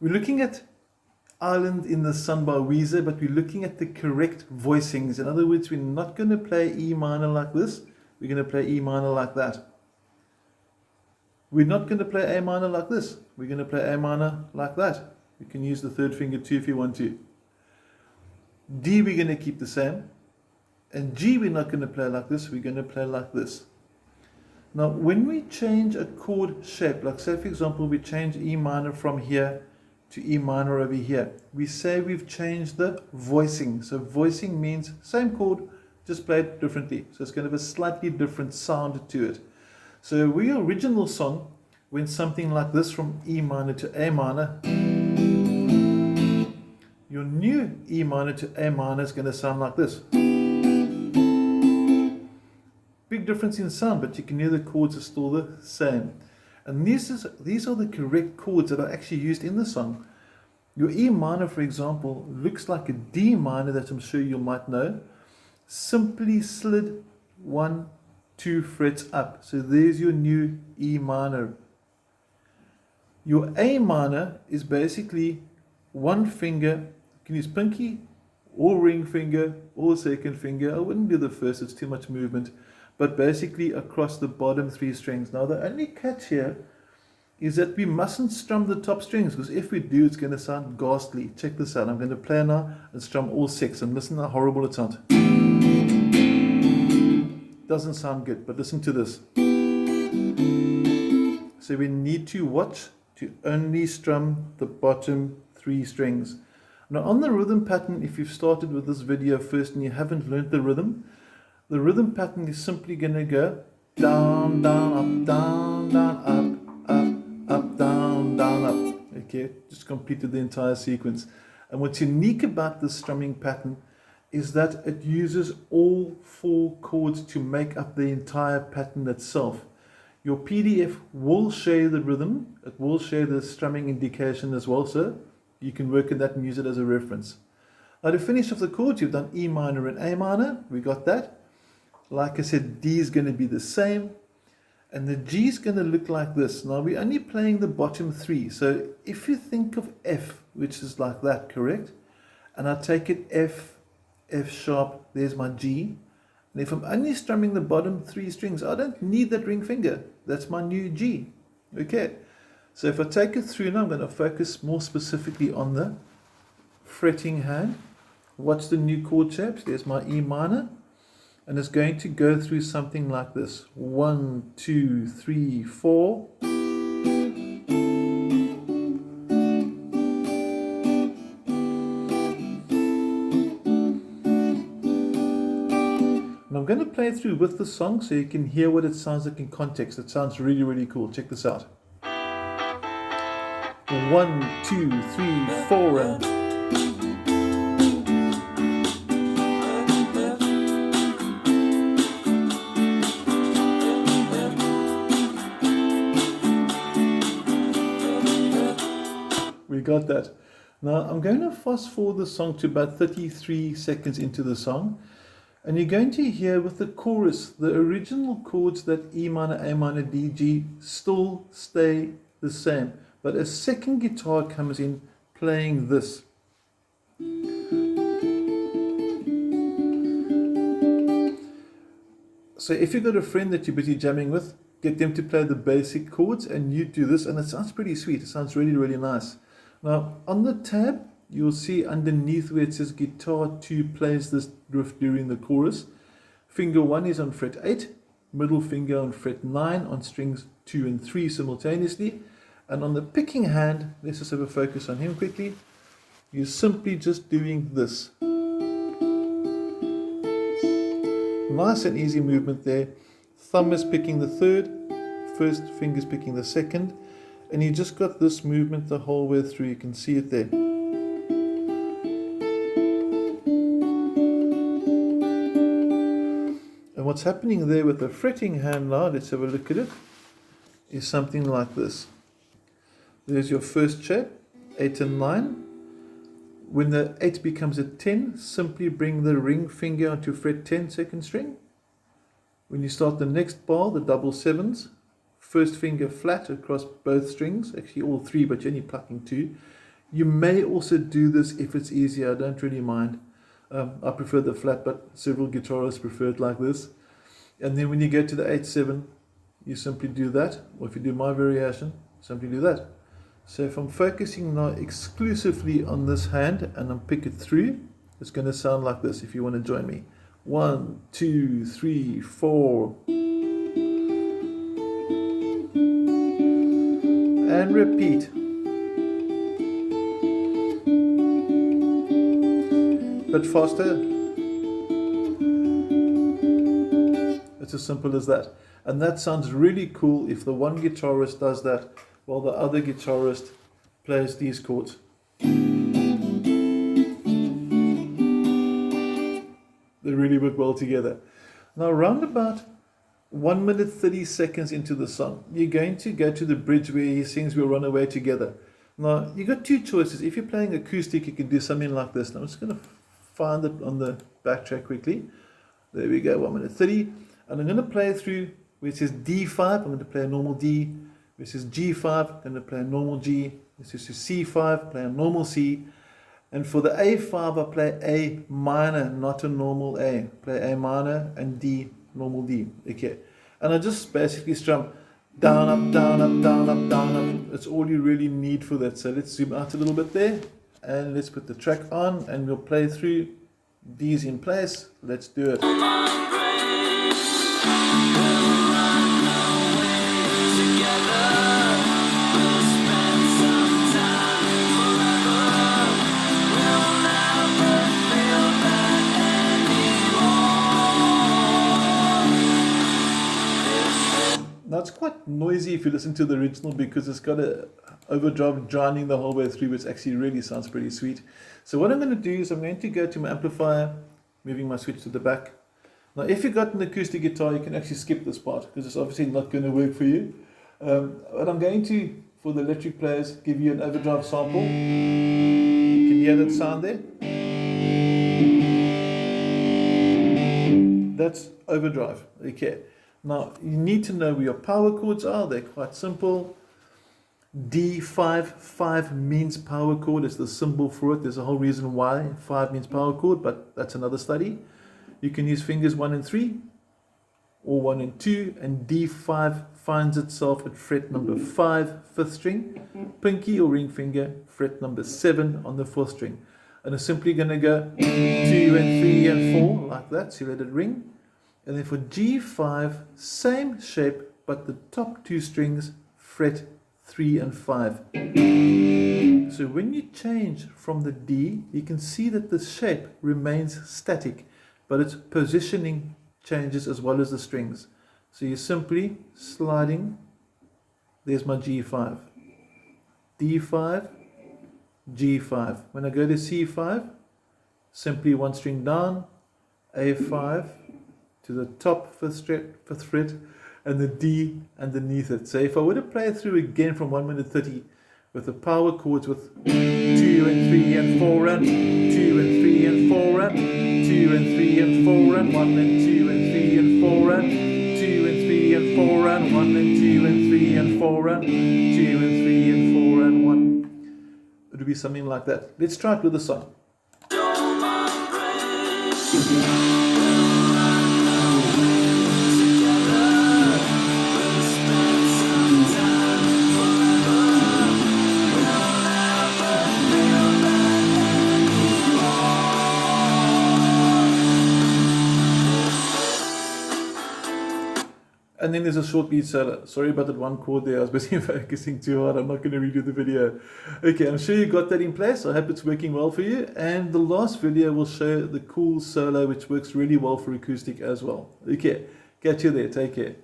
We're looking at Island in the Sun by Weezer, but we're looking at the correct voicings. In other words, we're not going to play E minor like this. We're going to play E minor like that. We're not going to play A minor like this. We're going to play A minor like that. You can use the third finger too if you want to. D we're going to keep the same. And G we're not going to play like this. We're going to play like this. Now, when we change a chord shape, like say for example, we change E minor from here to E minor over here, we say we've changed the voicing. So voicing means same chord, just played differently. So it's going to have a slightly different sound to it. So your original song went something like this from E minor to A minor. Your new E minor to A minor is going to sound like this. Big difference in sound, but you can hear the chords are still the same. And these are the correct chords that are actually used in the song. Your E minor, for example, looks like a D minor that I'm sure you might know. Simply slid 1, 2 frets up. So there's your new E minor. Your A minor is basically one finger. You can use pinky or ring finger or second finger. I wouldn't do the first, it's too much movement. But basically across the bottom 3 strings. Now the only catch here is that we mustn't strum the top strings, because if we do, it's going to sound ghastly. Check this out. I'm going to play now and strum all 6, and listen how horrible it sounds. Doesn't sound good, but listen to this. So we need to watch to only strum the bottom 3 strings. Now on the rhythm pattern, if you've started with this video first and you haven't learned the rhythm pattern is simply going to go down, down, up, down, down, up, down, down, up. Okay, just completed the entire sequence. And what's unique about this strumming pattern is that it uses all 4 chords to make up the entire pattern itself. Your PDF will share the rhythm. It will share the strumming indication as well, so you can work on that and use it as a reference. Now to finish off the chords, you've done E minor and A minor. We got that. Like I said, D is going to be the same. And the G is going to look like this. Now we're only playing the bottom 3. So if you think of F, which is like that, correct? And I take it F, F sharp, there's my G. And if I'm only strumming the bottom 3 strings, I don't need that ring finger. That's my new G. Okay. So if I take it through now, I'm going to focus more specifically on the fretting hand. Watch the new chord shapes. There's my E minor. And it's going to go through something like this. 1, 2, 3, 4. And I'm going to play through with the song so you can hear what it sounds like in context. It sounds really, really cool. Check this out. 1, 2, 3, 4, and we got that. Now I'm going to fast forward the song to about 33 seconds into the song, and you're going to hear with the chorus the original chords that E minor, A minor, D, G still stay the same, but a second guitar comes in playing this. So if you've got a friend that you're busy jamming with, get them to play the basic chords and you do this, and it sounds pretty sweet. It sounds really, really nice. Now on the tab, you'll see underneath where it says guitar 2 plays this riff during the chorus. Finger 1 is on fret 8, middle finger on fret 9 on strings 2 and 3 simultaneously. And on the picking hand, let's just have a focus on him quickly. You're simply just doing this. Nice and easy movement there. Thumb is picking the third, first finger's picking the second, and you just got this movement the whole way through. You can see it there. And what's happening there with the fretting hand now, let's have a look at it, is something like this. There's your first shape, 8 and 9. When the 8 becomes a 10, simply bring the ring finger onto fret 10, second string. When you start the next bar, the double 7s, first finger flat across both strings, actually all 3, but you're only plucking 2. You may also do this if it's easier. I don't really mind. I prefer the flat, but several guitarists prefer it like this. And then when you go to the 8/7, you simply do that. Or if you do my variation, simply do that. So if I'm focusing now exclusively on this hand and I'm pick it through, it's going to sound like this if you want to join me. 1, 2, 3, 4. And repeat. Bit faster. It's as simple as that. And that sounds really cool if the one guitarist does that while the other guitarist plays these chords. They really work well together. Now round about 1 minute 30 seconds into the song, you're going to go to the bridge where he sings We'll Run Away Together. Now you've got two choices. If you're playing acoustic, you can do something like this. Now I'm just going to find it on the backtrack quickly. There we go, 1 minute 30. And I'm going to play through where it says D5, I'm going to play a normal D. Where it says G5, I'm going to play a normal G. Where it says C5, play a normal C. And for the A5, I play A minor, not a normal A. Play A minor and D, normal D. Okay. And I just basically strum down, up, down, up, down, up, down, up. That's all you really need for that. So let's zoom out a little bit there. And let's put the track on and we'll play through D's in place. Let's do it. Now it's quite noisy if you listen to the original because it's got a overdrive joining the whole way through, which actually really sounds pretty sweet. So what I'm going to do is I'm going to go to my amplifier, moving my switch to the back. Now if you've got an acoustic guitar, you can actually skip this part because it's obviously not going to work for you. But I'm going to, for the electric players, give you an overdrive sample. You can hear that sound there. That's overdrive. Okay. Now, you need to know where your power chords are. They're quite simple. D5, 5 means power chord. It's the symbol for it. There's a whole reason why 5 means power chord, but that's another study. You can use fingers 1 and 3 or 1 and 2, and D5 finds itself at fret number 5, 5th string, pinky or ring finger, fret number 7 on the 4th string. And it's simply going to go 2 and 3 and 4 like that, so you let it ring. And then for G5, same shape, but the top 2 strings fret 3 and 5. So when you change from the D, you can see that the shape remains static, but its positioning changes as well as the strings. So you're simply sliding, there's my G5, D5, G5. When I go to C5, simply 1 string down, A5, to the top 5th fret, and the D underneath it. So if I were to play through again from 1 minute 30 with the power chords with 2 and 3 and 4 and 2 and 3 and 4 and 2 and 3 and 4 and 1 and 2 and 3 and 4 and 2 and 3 and 4 and 1 and 2 and 3 and 4 and 2 and 3 and 4 and 1. It would be something like that. Let's try it with the song. And then there's a short beat solo. Sorry about that one chord there. I was busy focusing too hard. I'm not going to redo the video. Okay, I'm sure you got that in place. I hope it's working well for you. And the last video will show the cool solo, which works really well for acoustic as well. Okay, catch you there. Take care.